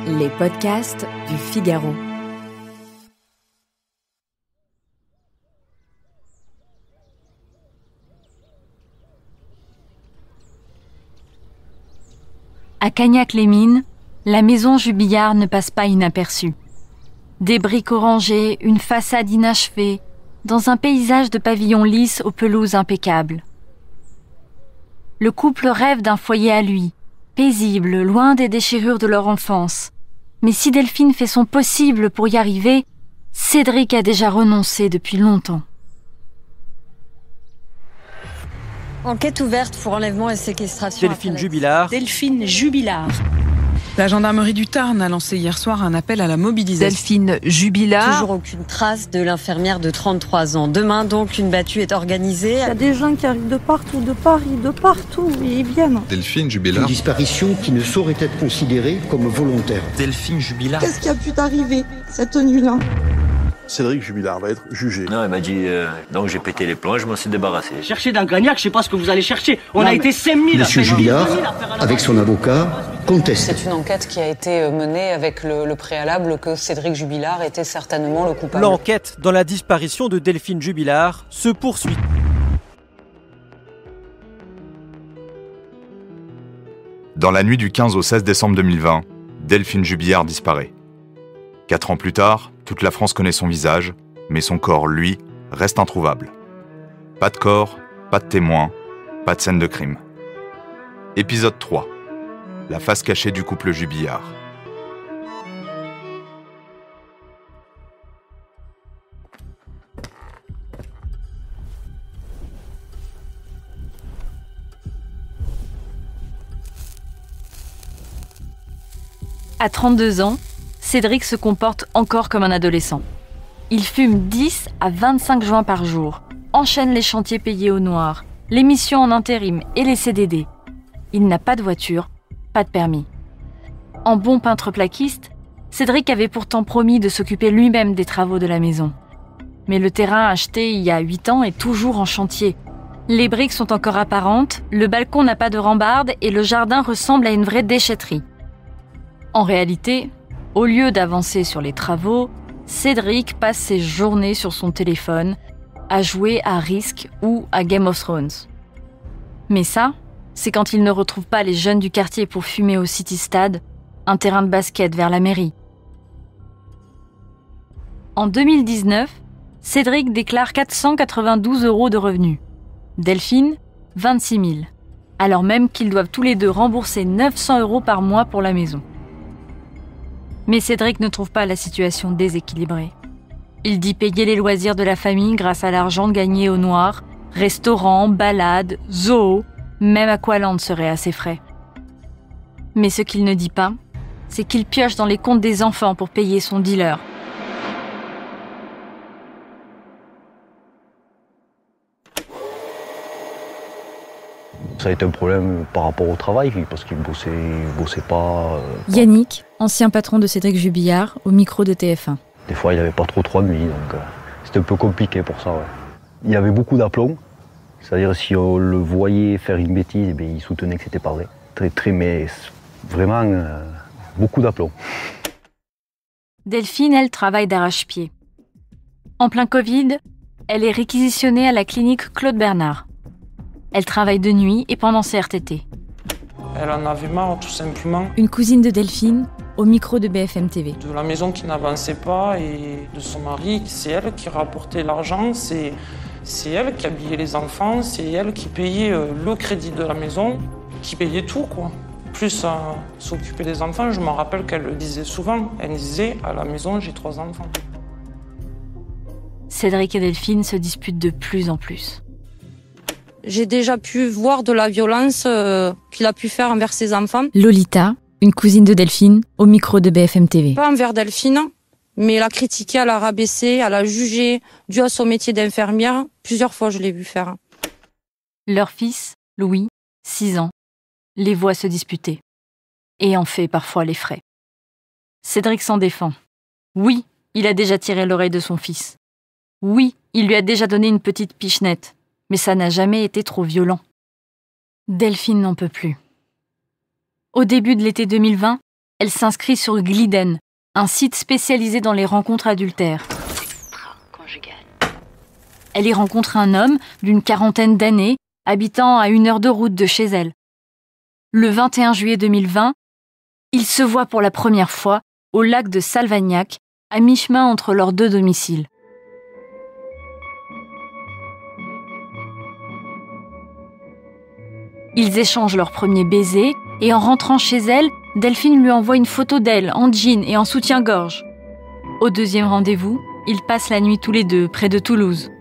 Les podcasts du Figaro. À Cagnac-les-Mines, la maison Jubillard ne passe pas inaperçue. Des briques orangées, une façade inachevée, dans un paysage de pavillons lisses aux pelouses impeccables. Le couple rêve d'un foyer à lui, paisible, loin des déchirures de leur enfance. Mais si Delphine fait son possible pour y arriver, Cédric a déjà renoncé depuis longtemps. Enquête ouverte pour enlèvement et séquestration. Delphine Jubillard. Delphine Jubillard. La gendarmerie du Tarn a lancé hier soir un appel à la mobilisation. Delphine Jubillard. Toujours aucune trace de l'infirmière de 33 ans. Demain, donc, une battue est organisée. Il y a des gens qui arrivent de partout, de Paris, de partout, et ils viennent. Delphine Jubillard. Une disparition qui ne saurait être considérée comme volontaire. Delphine Jubillard. Qu'est-ce qui a pu t'arriver cette nuit-là ? Cédric Jubillard va être jugé. Non, elle m'a dit, donc j'ai pété les plombs, je m'en suis débarrassé. Cherchez dans Cagnac, je sais pas ce que vous allez chercher. On a été 5000. Monsieur Jubillard, avec son avocat, conteste. C'est une enquête qui a été menée avec le préalable que Cédric Jubillard était certainement le coupable. L'enquête dans la disparition de Delphine Jubillard se poursuit. Dans la nuit du 15 au 16 décembre 2020, Delphine Jubillard disparaît. 4 ans plus tard, toute la France connaît son visage, mais son corps, lui, reste introuvable. Pas de corps, pas de témoins, pas de scène de crime. Épisode 3. La face cachée du couple Jubillard. À 32 ans, Cédric se comporte encore comme un adolescent. Il fume 10 à 25 joints par jour, enchaîne les chantiers payés au noir, les missions en intérim et les CDD. Il n'a pas de voiture, pas de permis. En bon peintre plaquiste, Cédric avait pourtant promis de s'occuper lui-même des travaux de la maison. Mais le terrain acheté il y a 8 ans est toujours en chantier. Les briques sont encore apparentes, le balcon n'a pas de rambarde et le jardin ressemble à une vraie déchetterie. En réalité, au lieu d'avancer sur les travaux, Cédric passe ses journées sur son téléphone à jouer à Risk ou à Game of Thrones. Mais ça, c'est quand il ne retrouve pas les jeunes du quartier pour fumer au City Stade, un terrain de basket vers la mairie. En 2019, Cédric déclare 492 € de revenus. Delphine, 26 000, alors même qu'ils doivent tous les deux rembourser 900 € par mois pour la maison. Mais Cédric ne trouve pas la situation déséquilibrée. Il dit payer les loisirs de la famille grâce à l'argent gagné au noir, restaurants, balades, zoo, même Aqualand serait à ses frais. Mais ce qu'il ne dit pas, c'est qu'il pioche dans les comptes des enfants pour payer son dealer. Ça a été un problème par rapport au travail, parce qu'il bossait pas. Yannick, ancien patron de Cédric Jubillard, au micro de TF1. Des fois, il n'avait pas trop de nuit, donc c'était un peu compliqué pour ça. Ouais. Il y avait beaucoup d'aplomb, c'est-à-dire si on le voyait faire une bêtise, il soutenait que c'était pas vrai. Mais vraiment, beaucoup d'aplomb. Delphine, elle travaille d'arrache-pied. En plein Covid, elle est réquisitionnée à la clinique Claude Bernard. Elle travaille de nuit et pendant ses RTT. Elle en avait marre, tout simplement. Une cousine de Delphine, au micro de BFM TV. De la maison qui n'avançait pas et de son mari, c'est elle qui rapportait l'argent, c'est elle qui habillait les enfants, c'est elle qui payait le crédit de la maison, qui payait tout, quoi. Plus s'occuper des enfants, je me rappelle qu'elle le disait souvent. Elle disait, à la maison, j'ai 3 enfants. Cédric et Delphine se disputent de plus en plus. J'ai déjà pu voir de la violence qu'il a pu faire envers ses enfants. Lolita, une cousine de Delphine, au micro de BFM TV. Pas envers Delphine, mais elle a critiqué, elle a rabaissé, elle a jugé, dû à son métier d'infirmière. Plusieurs fois, je l'ai vu faire. Leur fils, Louis, 6 ans, les voit se disputer. Et en fait parfois les frais. Cédric s'en défend. Oui, il a déjà tiré l'oreille de son fils. Oui, il lui a déjà donné une petite pichenette. Mais ça n'a jamais été trop violent. Delphine n'en peut plus. Au début de l'été 2020, elle s'inscrit sur Gliden, un site spécialisé dans les rencontres adultères. Elle y rencontre un homme d'une 40aine d'années, habitant à 1 heure de route de chez elle. Le 21 juillet 2020, ils se voient pour la première fois au lac de Salvagnac, à mi-chemin entre leurs 2 domiciles. Ils échangent leur premier baiser et en rentrant chez elle, Delphine lui envoie une photo d'elle en jean et en soutien-gorge. Au 2e rendez-vous, ils passent la nuit tous les deux près de Toulouse.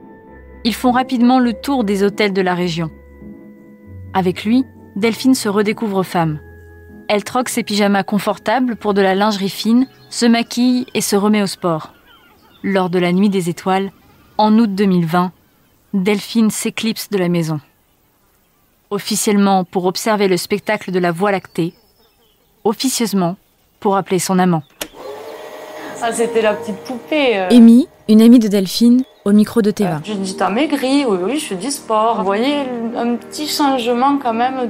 Ils font rapidement le tour des hôtels de la région. Avec lui, Delphine se redécouvre femme. Elle troque ses pyjamas confortables pour de la lingerie fine, se maquille et se remet au sport. Lors de la nuit des étoiles, en août 2020, Delphine s'éclipse de la maison. Officiellement pour observer le spectacle de la Voie lactée, officieusement pour appeler son amant. Ça, c'était la petite poupée. Amy, une amie de Delphine, au micro de Théva. Je dis, t'as maigri, oui, je fais du sport. Vous voyez un petit changement quand même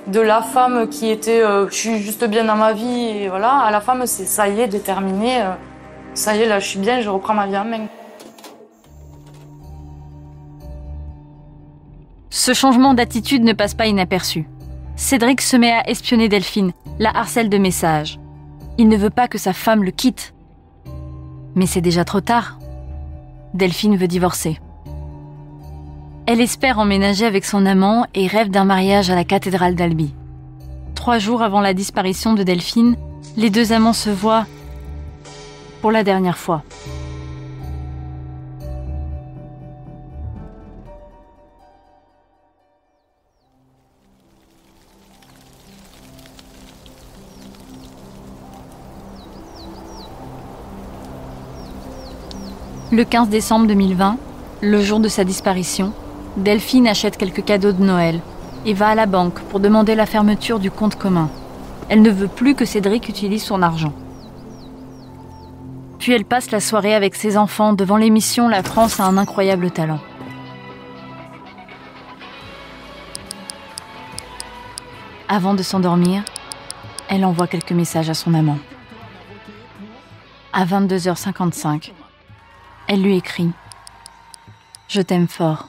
de la femme qui était, je suis juste bien dans ma vie, et voilà, à la femme, c'est ça y est, déterminé, ça y est, là, je suis bien, je reprends ma vie en main. Ce changement d'attitude ne passe pas inaperçu. Cédric se met à espionner Delphine, la harcèle de messages. Il ne veut pas que sa femme le quitte. Mais c'est déjà trop tard. Delphine veut divorcer. Elle espère emménager avec son amant et rêve d'un mariage à la cathédrale d'Albi. 3 jours avant la disparition de Delphine, les 2 amants se voient pour la dernière fois. Le 15 décembre 2020, le jour de sa disparition, Delphine achète quelques cadeaux de Noël et va à la banque pour demander la fermeture du compte commun. Elle ne veut plus que Cédric utilise son argent. Puis elle passe la soirée avec ses enfants devant l'émission La France a un incroyable talent. Avant de s'endormir, elle envoie quelques messages à son amant. À 22h55, elle lui écrit « Je t'aime fort ».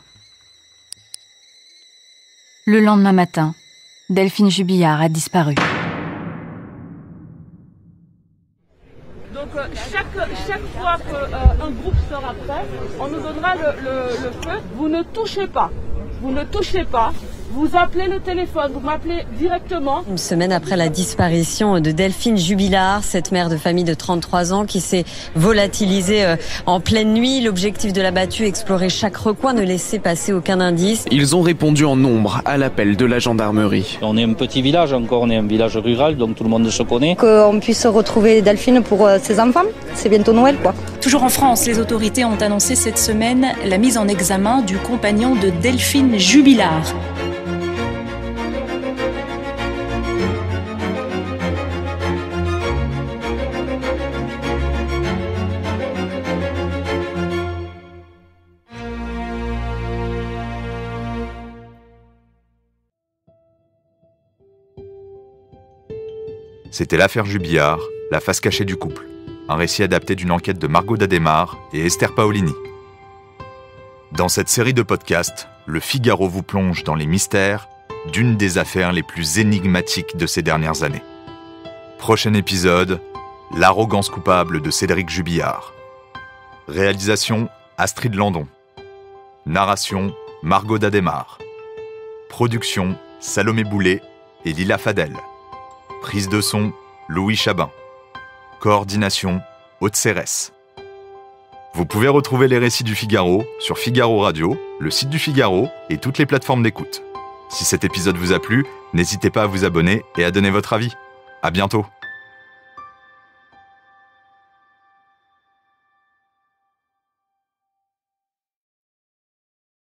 Le lendemain matin, Delphine Jubillard a disparu. Donc chaque fois qu'un groupe sera prêt, on nous donnera le feu. Vous ne touchez pas. Vous ne touchez pas. Vous appelez le téléphone, vous m'appelez directement. Une semaine après la disparition de Delphine Jubillard, cette mère de famille de 33 ans qui s'est volatilisée en pleine nuit. L'objectif de la battue, explorer chaque recoin, ne laisser passer aucun indice. Ils ont répondu en nombre à l'appel de la gendarmerie. On est un petit village encore, on est un village rural, donc tout le monde se connaît. Qu'on puisse retrouver Delphine pour ses enfants, c'est bientôt Noël quoi. Toujours en France, les autorités ont annoncé cette semaine la mise en examen du compagnon de Delphine Jubillard. C'était l'affaire Jubillard, la face cachée du couple. Un récit adapté d'une enquête de Margot Dademar et Esther Paolini. Dans cette série de podcasts, Le Figaro vous plonge dans les mystères d'une des affaires les plus énigmatiques de ces dernières années. Prochain épisode, l'arrogance coupable de Cédric Jubillard. Réalisation, Astrid Landon. Narration, Margot Dademar. Production, Salomé Boulet et Lila Fadel. Prise de son, Louis Chabin. Coordination, Aude Cérès. Vous pouvez retrouver les récits du Figaro sur Figaro Radio, le site du Figaro et toutes les plateformes d'écoute. Si cet épisode vous a plu, n'hésitez pas à vous abonner et à donner votre avis. À bientôt.